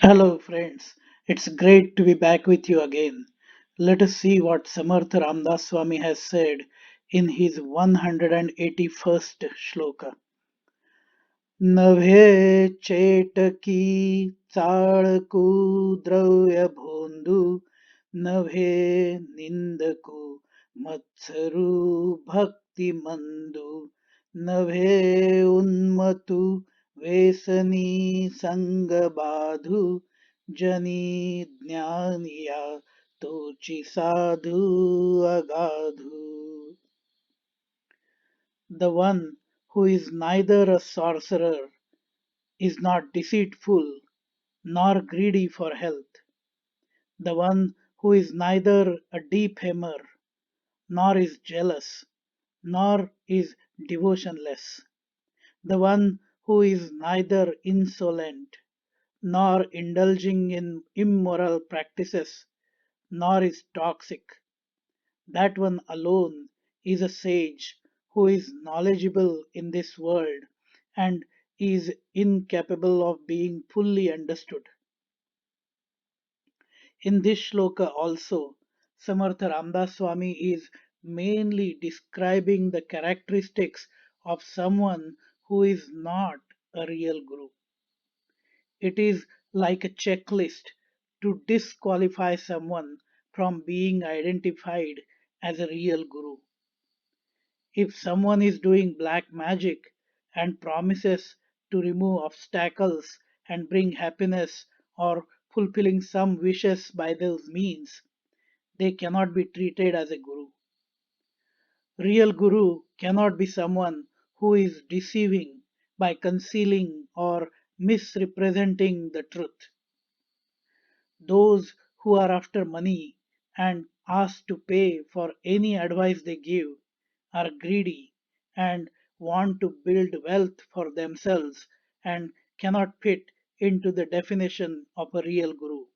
Hello, friends. It's great to be back with you again. Let us see what Samartha Ramdas Swami has said in his 181st shloka. नभे चेटकी चाळकू द्रव्य भोंदू नभे निंदकू मत्सरू भक्ती मंदू नभे उन्मतू वेसनी संग बाधू जनी ज्ञानिया तोची साधू अगाधू. The one who is neither a sorcerer, is not deceitful, nor greedy for health, the one who is neither a defamer, nor is jealous, nor is devotionless, the one who is neither insolent, nor indulging in immoral practices, nor is toxic, that one alone is a sage who is knowledgeable in this world and is incapable of being fully understood. In this shloka also, Samartha Ramdas Swami is mainly describing the characteristics of someone who is not a real guru. It is like a checklist to disqualify someone from being identified as a real guru. If someone is doing black magic and promises to remove obstacles and bring happiness or fulfilling some wishes by those means, they cannot be treated as a guru. Real guru cannot be someone who is deceiving by concealing or misrepresenting the truth. Those who are after money and ask to pay for any advice they give are greedy and want to build wealth for themselves and cannot fit into the definition of a real guru.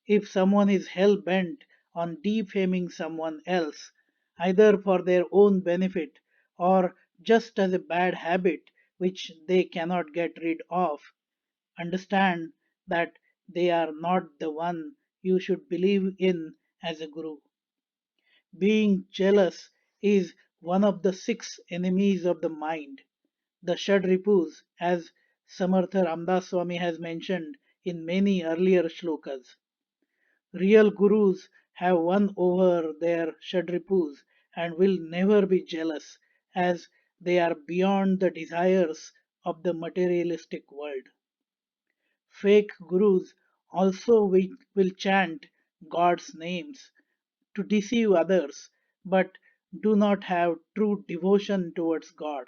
If someone is hell bent on defaming someone else, either for their own benefit or just as a bad habit which they cannot get rid of, understand that they are not the one you should believe in as a guru. Being jealous is one of the six enemies of the mind, the Shadripus, as Samartha Ramdas Swami has mentioned in many earlier shlokas. Real gurus have won over their Shadripus and will never be jealous, as they are beyond the desires of the materialistic world. Fake gurus also will chant God's names to deceive others, but do not have true devotion towards God.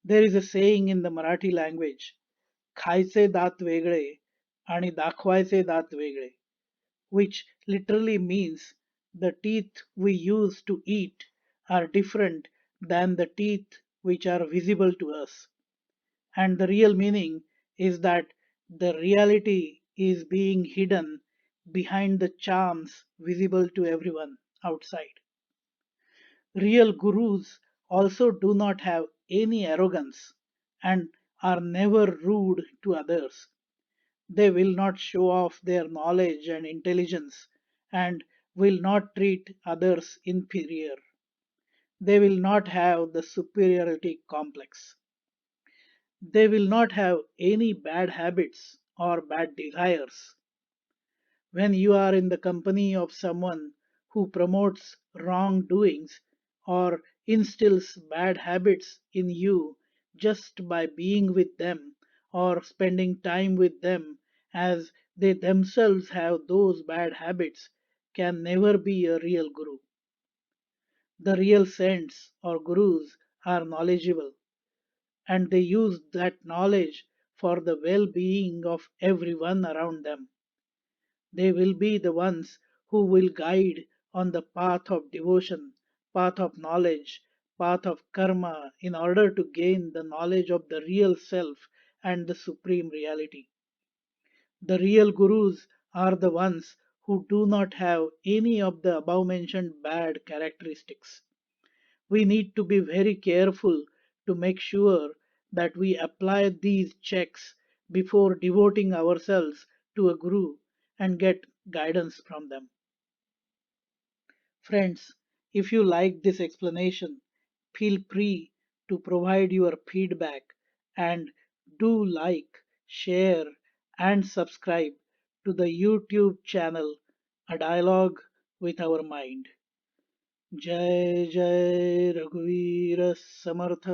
There is a saying in the Marathi language, खायचे दात वेगळे आणि दाखवायचे दात वेगळे, which literally means the teeth we use to eat are different than the teeth which are visible to us. And the real meaning is that the reality is being hidden behind the charms visible to everyone outside. Real gurus also do not have any arrogance and are never rude to others. They will not show off their knowledge and intelligence and will not treat others inferior. They will not have the superiority complex. They will not have any bad habits or bad desires. When you are in the company of someone who promotes wrongdoings or instills bad habits in you just by being with them or spending time with them, as they themselves have those bad habits, can never be a real guru. The real saints or gurus are knowledgeable and they use that knowledge for the well being of everyone around them. They will be the ones who will guide on the path of devotion, path of knowledge, path of karma in order to gain the knowledge of the real self and the supreme reality. The real gurus are the ones who do not have any of the above mentioned bad characteristics. We need to be very careful to make sure that we apply these checks before devoting ourselves to a guru and get guidance from them. Friends, if you like this explanation, feel free to provide your feedback and do like, share, and subscribe to the YouTube channel A Dialogue with Our Mind. जय जय रघुवीर समर्थ।